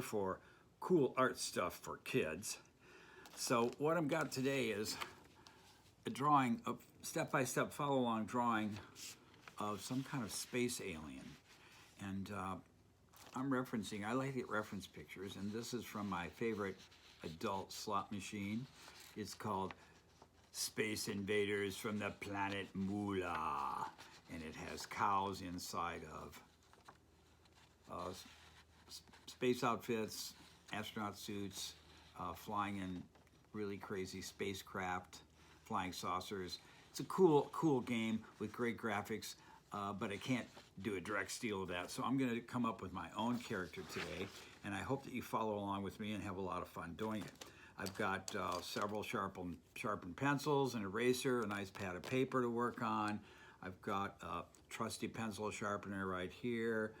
for cool art stuff for kids. So what I've got today is a drawing, a step-by-step follow-along drawing of some kind of space alien. And I like to get reference pictures, and this is from my favorite adult slot machine. It's called Space Invaders from the Planet Moolah, and it has cows inside of space outfits, astronaut suits, flying in really crazy spacecraft, flying saucers. It's a cool game with great graphics, but I can't do a direct steal of that. So I'm going to come up with my own character today, and I hope that you follow along with me and have a lot of fun doing it. I've got several sharpened pencils, an eraser, a nice pad of paper to work on. I've got a trusty pencil sharpener right here.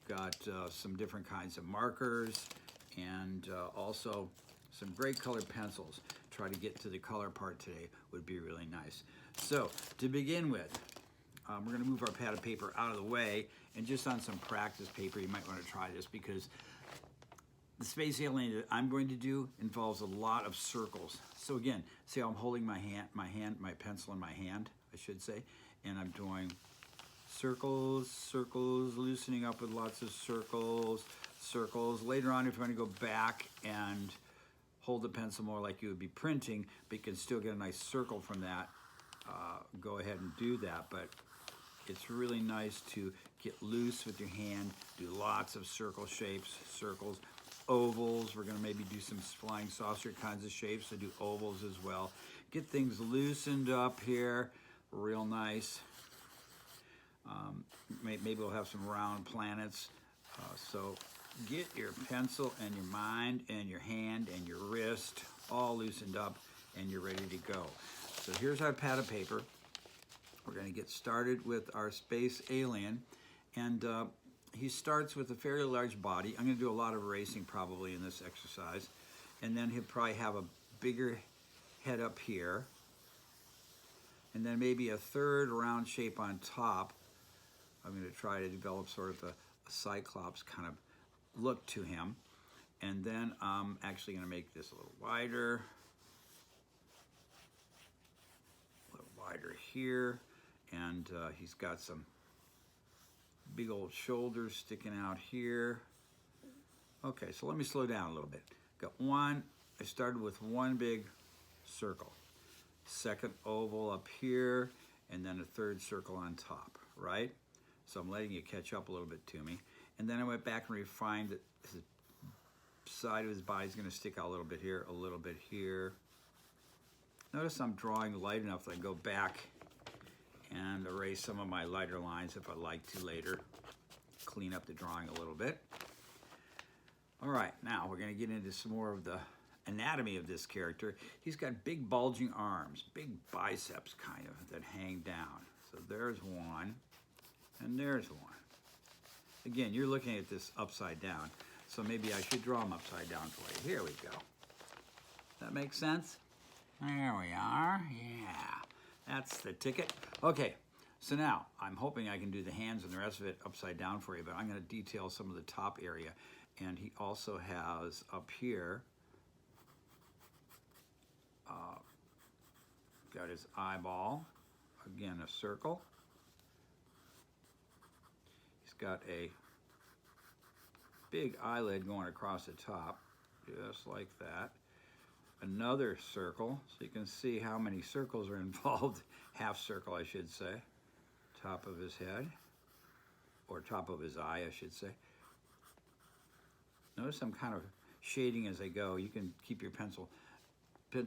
Got some different kinds of markers, and also some great colored pencils. Try to get to the color part today would be really nice. So to begin with, we're going to move our pad of paper out of the way, and just on some practice paper, you might want to try this because the space alien that I'm going to do involves a lot of circles. So again, see how I'm holding my pencil in my hand, I should say, and I'm doing circles, circles, loosening up with lots of circles, circles. Later on, if you want to go back and hold the pencil more like you would be printing, but you can still get a nice circle from that, go ahead and do that. But it's really nice to get loose with your hand, do lots of circle shapes, circles, ovals. We're going to maybe do some flying saucer kinds of shapes, so do ovals as well. Get things loosened up here, real nice. Maybe we'll have some round planets. So get your pencil and your mind and your hand and your wrist all loosened up, and you're ready to go. So here's our pad of paper. We're going to get started with our space alien, and he starts with a fairly large body. I'm going to do a lot of erasing probably in this exercise, and then he'll probably have a bigger head up here, and then maybe a third round shape on top. I'm going to try to develop sort of a cyclops kind of look to him, and then I'm actually going to make this a little wider here, and he's got some big old shoulders sticking out here. Okay, so let me slow down a little bit. I started with one big circle, second oval up here, and then a third circle on top, right? So I'm letting you catch up a little bit to me. And then I went back and refined that the side of his body is going to stick out a little bit here, a little bit here. Notice I'm drawing light enough that I go back and erase some of my lighter lines if I like to later. Clean up the drawing a little bit. All right, now we're going to get into some more of the anatomy of this character. He's got big bulging arms, big biceps kind of that hang down. So there's one, and there's one. Again, you're looking at this upside down, so maybe I should draw him upside down for you. Here we go. That makes sense? There we are. Yeah, that's the ticket. Okay, so now I'm hoping I can do the hands and the rest of it upside down for you, but I'm going to detail some of the top area. And he also has up here, got his eyeball, again a circle. He's got a big eyelid going across the top, just like that. Another circle, so you can see how many circles are involved. Half circle, I should say. Top of his head, or top of his eye, I should say. Notice I'm kind of shading as I go. You can keep your pencil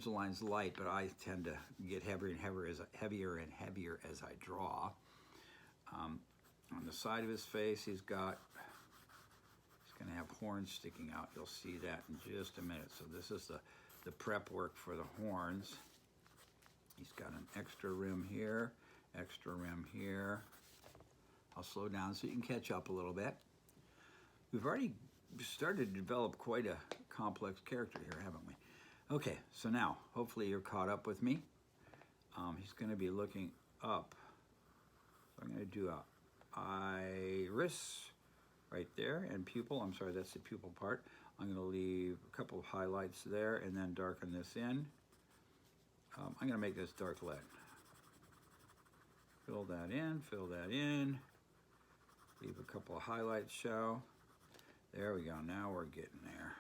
lines light, but I tend to get heavier and heavier as I draw. On the side of his face, he's going to have horns sticking out. You'll see that in just a minute. So this is the prep work for the horns. He's got an extra rim here, extra rim here. I'll slow down so you can catch up a little bit. We've already started to develop quite a complex character here, haven't we? Okay, so now, hopefully you're caught up with me. He's going to be looking up. So I'm going to do a iris, right there, and pupil. I'm sorry, that's the pupil part. I'm going to leave a couple of highlights there and then darken this in. I'm going to make this dark lead. Fill that in, fill that in. Leave a couple of highlights show. There we go, now we're getting there.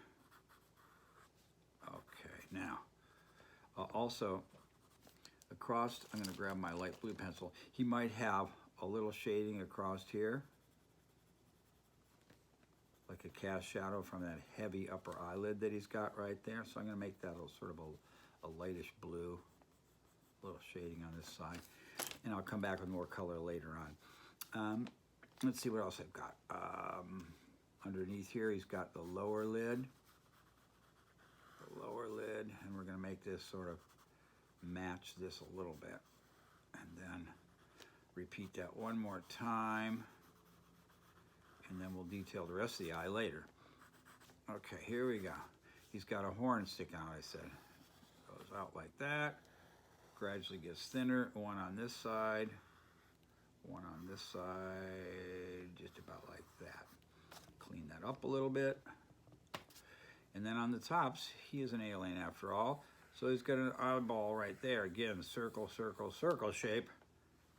Okay, now, also, across, I'm going to grab my light blue pencil. He might have a little shading across here, like a cast shadow from that heavy upper eyelid that he's got right there. So I'm going to make that a sort of a lightish blue, little shading on this side. And I'll come back with more color later on. Let's see what else I've got. Underneath here, he's got the lower lid. And we're going to make this sort of match this a little bit. And then repeat that one more time. And then we'll detail the rest of the eye later. Okay, here we go. He's got a horn sticking out, I said. Goes out like that. Gradually gets thinner. One on this side. One on this side. Just about like that. Clean that up a little bit. And then on the tops, he is an alien after all. So he's got an eyeball right there. Again, circle, circle, circle shape.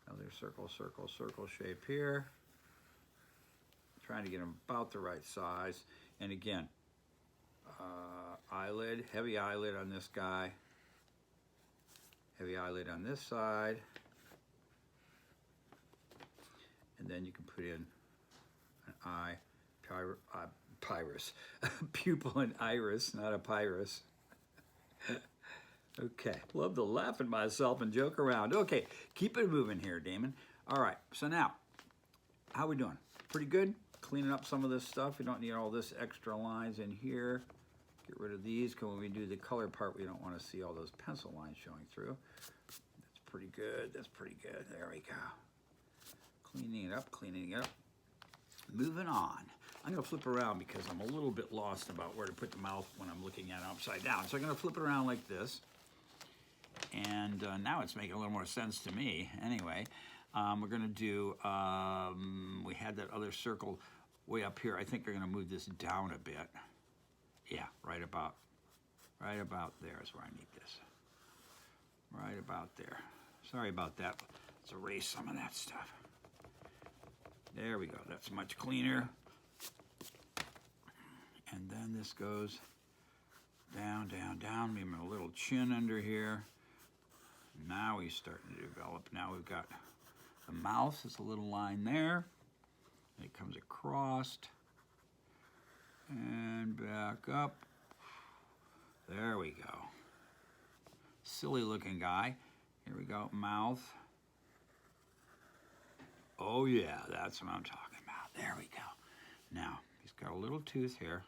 Another circle, circle, circle shape here. Trying to get him about the right size. And again, eyelid, heavy eyelid on this guy. Heavy eyelid on this side. And then you can put in an eye, pupil and iris, not a pyrus. Okay, love to laugh at myself and joke around. Okay, keep it moving here, Damon. All right, so now, how we doing? Pretty good? Cleaning up some of this stuff. We don't need all this extra lines in here. Get rid of these, because when we do the color part, we don't want to see all those pencil lines showing through. That's pretty good, that's pretty good. There we go. Cleaning it up, cleaning it up. Moving on. I'm going to flip around because I'm a little bit lost about where to put the mouth when I'm looking at it upside down. So I'm going to flip it around like this. And now it's making a little more sense to me. Anyway, we're going to do, we had that other circle way up here. I think we're going to move this down a bit. Yeah, right about there is where I need this. Right about there. Sorry about that. Let's erase some of that stuff. There we go. That's much cleaner. And then this goes down, down, down. Maybe a little chin under here. Now he's starting to develop. Now we've got the mouth. There's a little line there. And it comes across. And back up. There we go. Silly looking guy. Here we go. Mouth. Oh yeah, that's what I'm talking about. There we go. Now, he's got a little tooth here.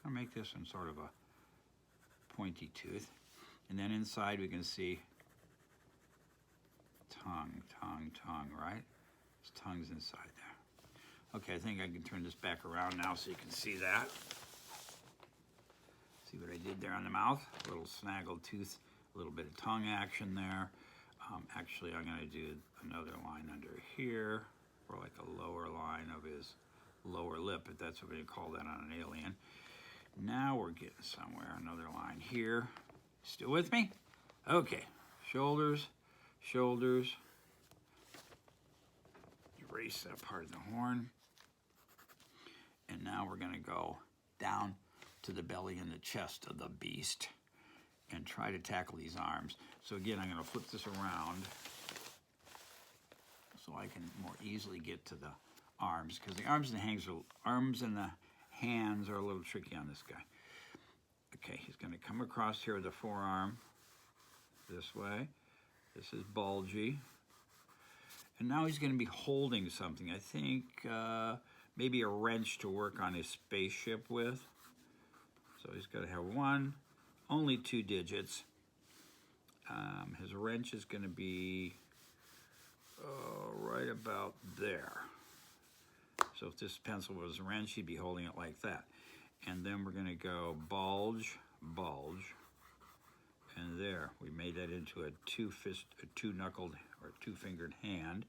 I'll make this in sort of a pointy tooth. And then inside we can see tongue, tongue, tongue, right? His tongue's inside there. Okay, I think I can turn this back around now so you can see that. See what I did there on the mouth? A little snaggled tooth, a little bit of tongue action there. Actually, I'm going to do another line under here, or like a lower line of his lower lip, if that's what we call that on an alien. Now we're getting somewhere. Another line here. Still with me? Okay. Shoulders, shoulders. Erase that part of the horn. And now we're going to go down to the belly and the chest of the beast and try to tackle these arms. So again, I'm going to flip this around so I can more easily get to the arms, because the arms and the hands are a little tricky on this guy. Okay, he's going to come across here with the forearm this way. This is bulgy. And now he's going to be holding something. I think maybe a wrench to work on his spaceship with. So he's got to have only 2 digits. His wrench is going to be right about there. So if this pencil was a wrench, he'd be holding it like that. And then we're going to go bulge, bulge. And there, we made that into a two-knuckled or two-fingered hand.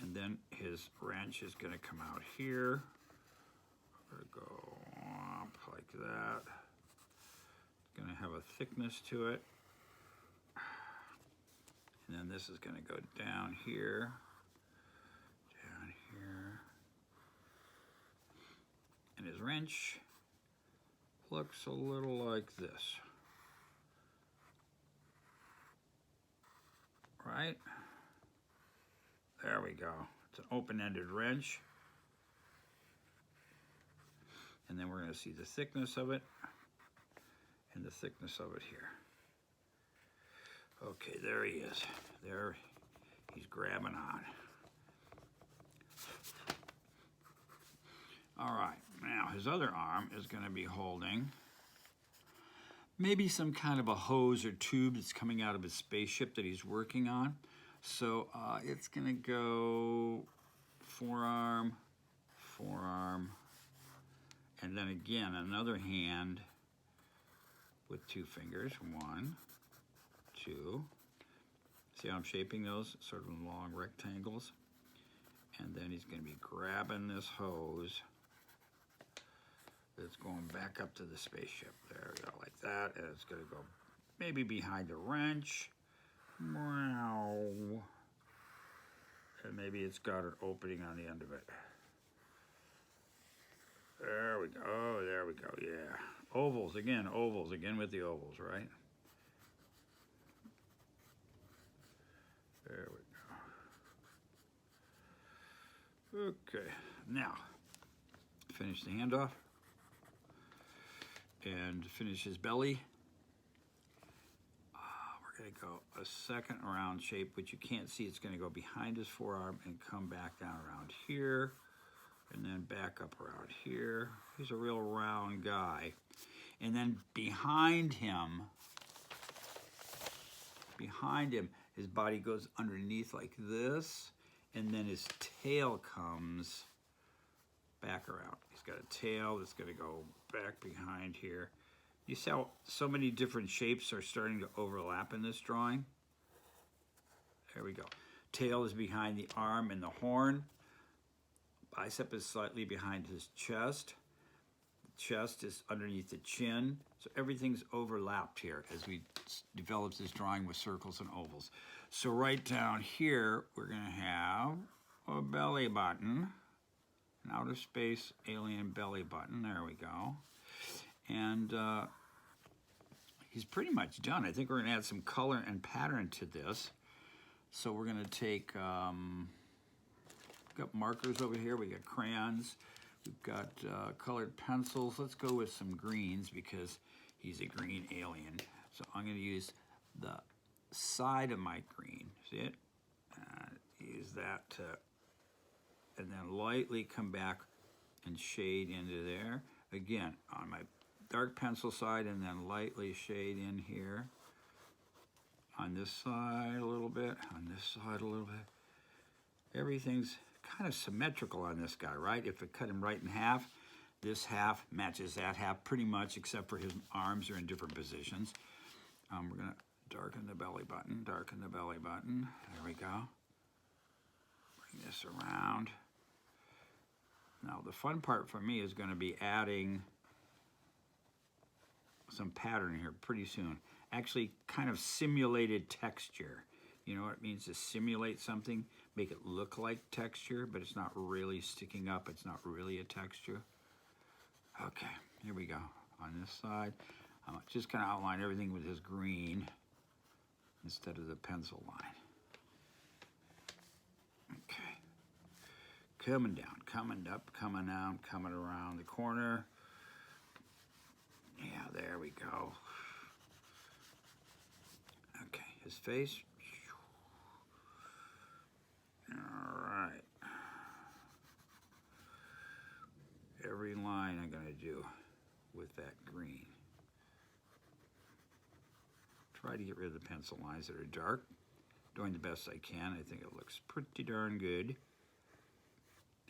And then his wrench is going to come out here, We're gonna go up like that. It's gonna have a thickness to it. And then this is gonna go down here. Down here. And his wrench looks a little like this. Right? There we go. It's an open-ended wrench. And then we're going to see the thickness of it and the thickness of it here. Okay, there he is. There, he's grabbing on. All right, now his other arm is going to be holding maybe some kind of a hose or tube that's coming out of his spaceship that he's working on. So it's going to go forearm, forearm, and then again another hand with 2 fingers. 1, 2. See how I'm shaping those? Sort of long rectangles. And then he's going to be grabbing this hose that's going back up to the spaceship. There we go, like that. And it's going to go maybe behind the wrench. Wow. And maybe it's got an opening on the end of it. There we go. Oh, there we go. Yeah. Ovals again with the ovals, right? There we go. Okay. Now, finish the handoff. And finish his belly. We're going to go a second round shape, which you can't see. It's going to go behind his forearm and come back down around here. And then back up around here. He's a real round guy. And then behind him, his body goes underneath like this. And then his tail comes back around. He's got a tail that's going to go back behind here. You see how so many different shapes are starting to overlap in this drawing? There we go. Tail is behind the arm and the horn. Bicep is slightly behind his chest. The chest is underneath the chin. So everything's overlapped here as we develop this drawing with circles and ovals. So right down here, we're going to have a belly button. An outer space alien belly button. There we go. And he's pretty much done. I think we're going to add some color and pattern to this. So we're going to take, got markers over here. We got crayons. We've got colored pencils. Let's go with some greens because he's a green alien. So I'm going to use the side of my green. See it? Use that to, and then lightly come back and shade into there. Again, on my dark pencil side, and then lightly shade in here. On this side a little bit, on this side a little bit. Everything's kind of symmetrical on this guy, right? If I cut him right in half, this half matches that half pretty much, except for his arms are in different positions. We're gonna darken the belly button, darken the belly button. There we go. Bring this around. Now the fun part for me is gonna be adding some pattern here pretty soon. Actually kind of simulated texture. You know what it means to simulate something, make it look like texture, but it's not really sticking up, it's not really a texture. Okay, here we go. On this side, I'm just gonna outline everything with this green instead of the pencil line. Okay. Coming down, coming up, coming down, coming around the corner. Yeah, there we go. Okay, his face. All right. Every line I'm going to do with that green. Try to get rid of the pencil lines that are dark. Doing the best I can. I think it looks pretty darn good.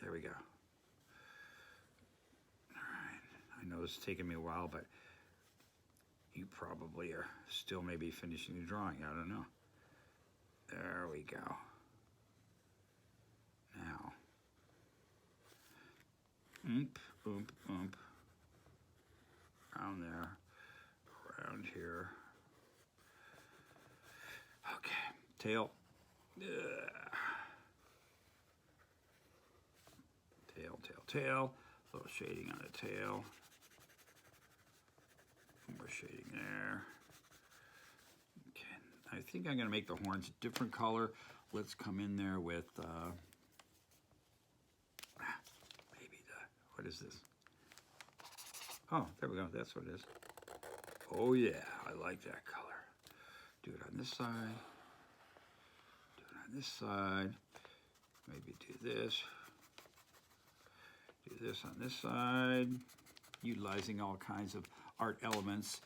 There we go. All right. I know it's taken me a while, but you probably are still maybe finishing the drawing. I don't know. There we go. Now. Oomp, oomp, oomp. Around there, around here. Okay, tail. Tail, tail, tail. A little shading on the tail. More shading there. Okay, I think I'm gonna make the horns a different color. Let's come in there with maybe what is this? Oh, there we go, that's what it is. Oh yeah, I like that color. Do it on this side. Do it on this side. Maybe do this. Do this on this side. Utilizing all kinds of art elements.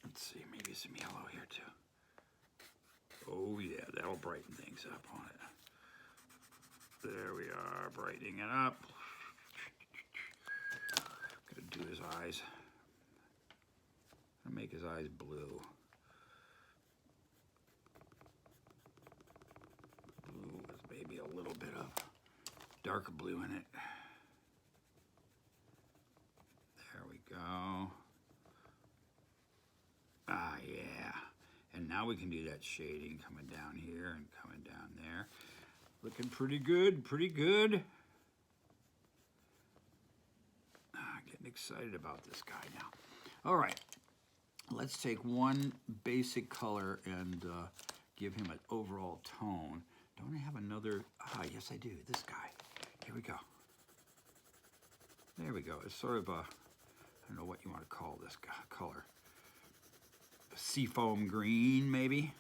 Let's see, maybe some yellow here too. Oh yeah, that'll brighten things up on it. There we are, brightening it up. Gonna do his eyes. Gonna make his eyes blue. Blue with maybe a little bit of darker blue in it. There we go. Ah, yeah. And now we can do that shading coming down here and coming down there. Looking pretty good, pretty good. Getting excited about this guy now. All right, let's take one basic color and give him an overall tone. Don't I have another? Ah, yes I do, this guy. Here we go. There we go. It's sort of a, I don't know what you want to call this color. Seafoam green, maybe?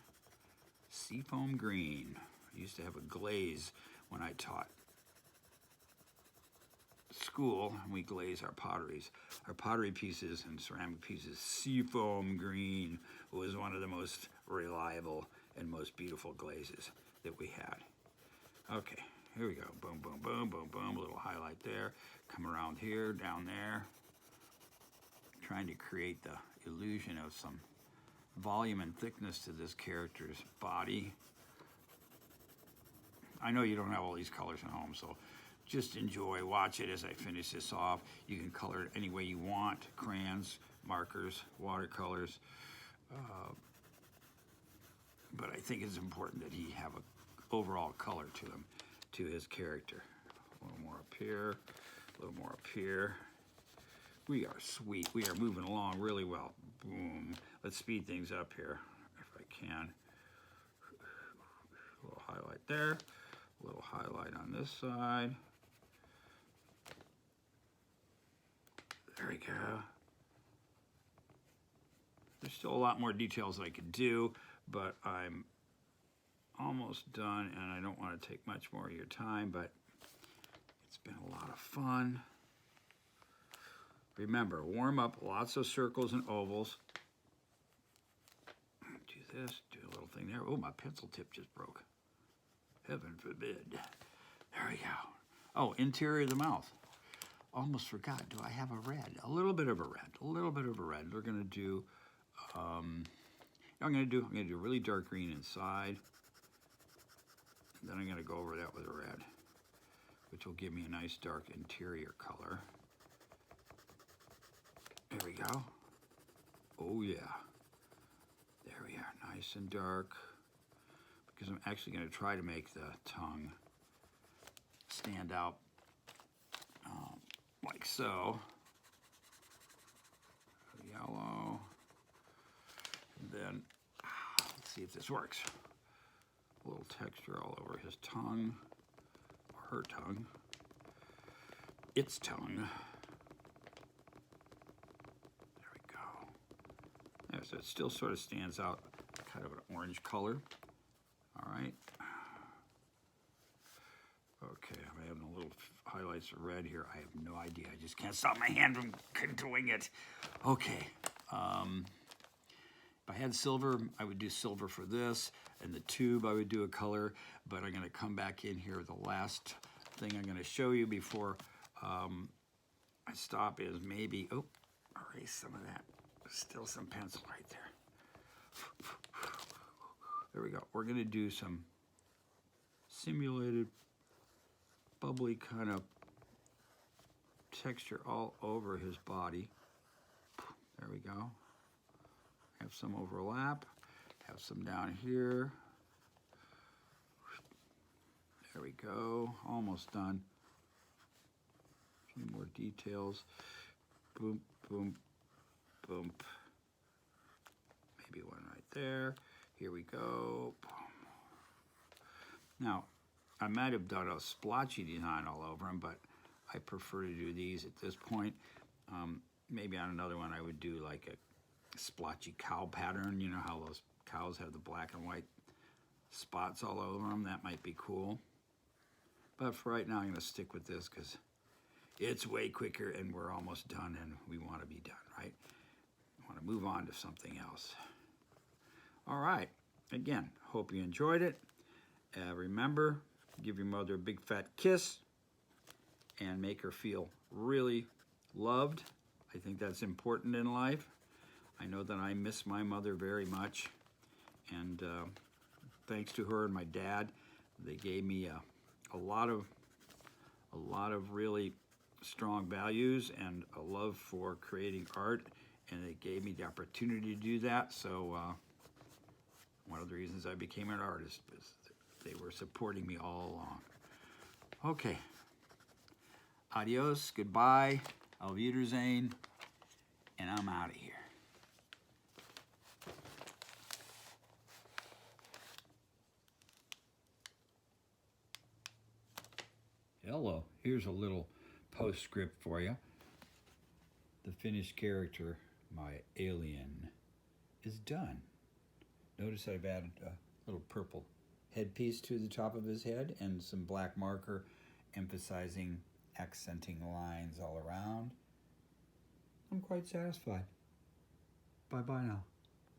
Seafoam green. I used to have a glaze when I taught school, and we glaze our potteries. Our pottery pieces and ceramic pieces, seafoam green was one of the most reliable and most beautiful glazes that we had. Okay, here we go. Boom, boom, boom, boom, boom. A little highlight there. Come around here, down there. Trying to create the illusion of some volume and thickness to this character's body. I know you don't have all these colors at home, so just enjoy, watch it as I finish this off. You can color it any way you want, crayons, markers, watercolors. But I think it's important that he have an overall color to him, to his character. A little more up here, a little more up here. We are sweet, we are moving along really well. Boom, let's speed things up here, if I can. A little highlight there, a little highlight on this side. There we go. There's still a lot more details I could do, but I'm almost done and I don't want to take much more of your time, but it's been a lot of fun. Remember, warm up, lots of circles and ovals. Do this, do a little thing there. Oh, my pencil tip just broke. Heaven forbid. There we go. Oh, interior of the mouth. Almost forgot, do I have a red? A little bit of a red, a little bit of a red. We're gonna do, I'm gonna do really dark green inside. And then I'm gonna go over that with a red, which will give me a nice dark interior color. There we go. Oh yeah. There we are, nice and dark. Because I'm actually gonna try to make the tongue stand out like so. Yellow. And then, let's see if this works. A little texture all over his tongue, or her tongue, its tongue. There we go. There, so it still sort of stands out, kind of an orange color. All right. Okay, I'm having a little highlights of red here. I have no idea. I just can't stop my hand from doing it. Okay. If I had silver, I would do silver for this. And the tube, I would do a color. But I'm going to come back in here. The last thing I'm going to show you before I stop is maybe, oh, erase some of that. Still some pencil right there. There we go. We're going to do some simulated bubbly kind of texture all over his body. There we go. Have some overlap. Have some down here. There we go. Almost done. A few more details. Boom, boom, boom. Maybe one right there. Here we go. Now, I might have done a splotchy design all over them, but I prefer to do these at this point. Maybe on another one I would do like a splotchy cow pattern. You know how those cows have the black and white spots all over them? That might be cool. But for right now, I'm going to stick with this because it's way quicker and we're almost done and we want to be done, right? I want to move on to something else. All right. Again, hope you enjoyed it. Remember, give your mother a big fat kiss and make her feel really loved. I think that's important in life. I know that I miss my mother very much. And thanks to her and my dad, they gave me a lot of really strong values and a love for creating art, and they gave me the opportunity to do that. So one of the reasons I became an artist was they were supporting me all along. Okay. Adios, goodbye, auf Wiedersehen, and I'm out of here. Hello, here's a little postscript for you. The finished character, my alien, is done. Notice I've added a little purple headpiece to the top of his head and some black marker emphasizing, accenting lines all around. I'm quite satisfied. Bye-bye now.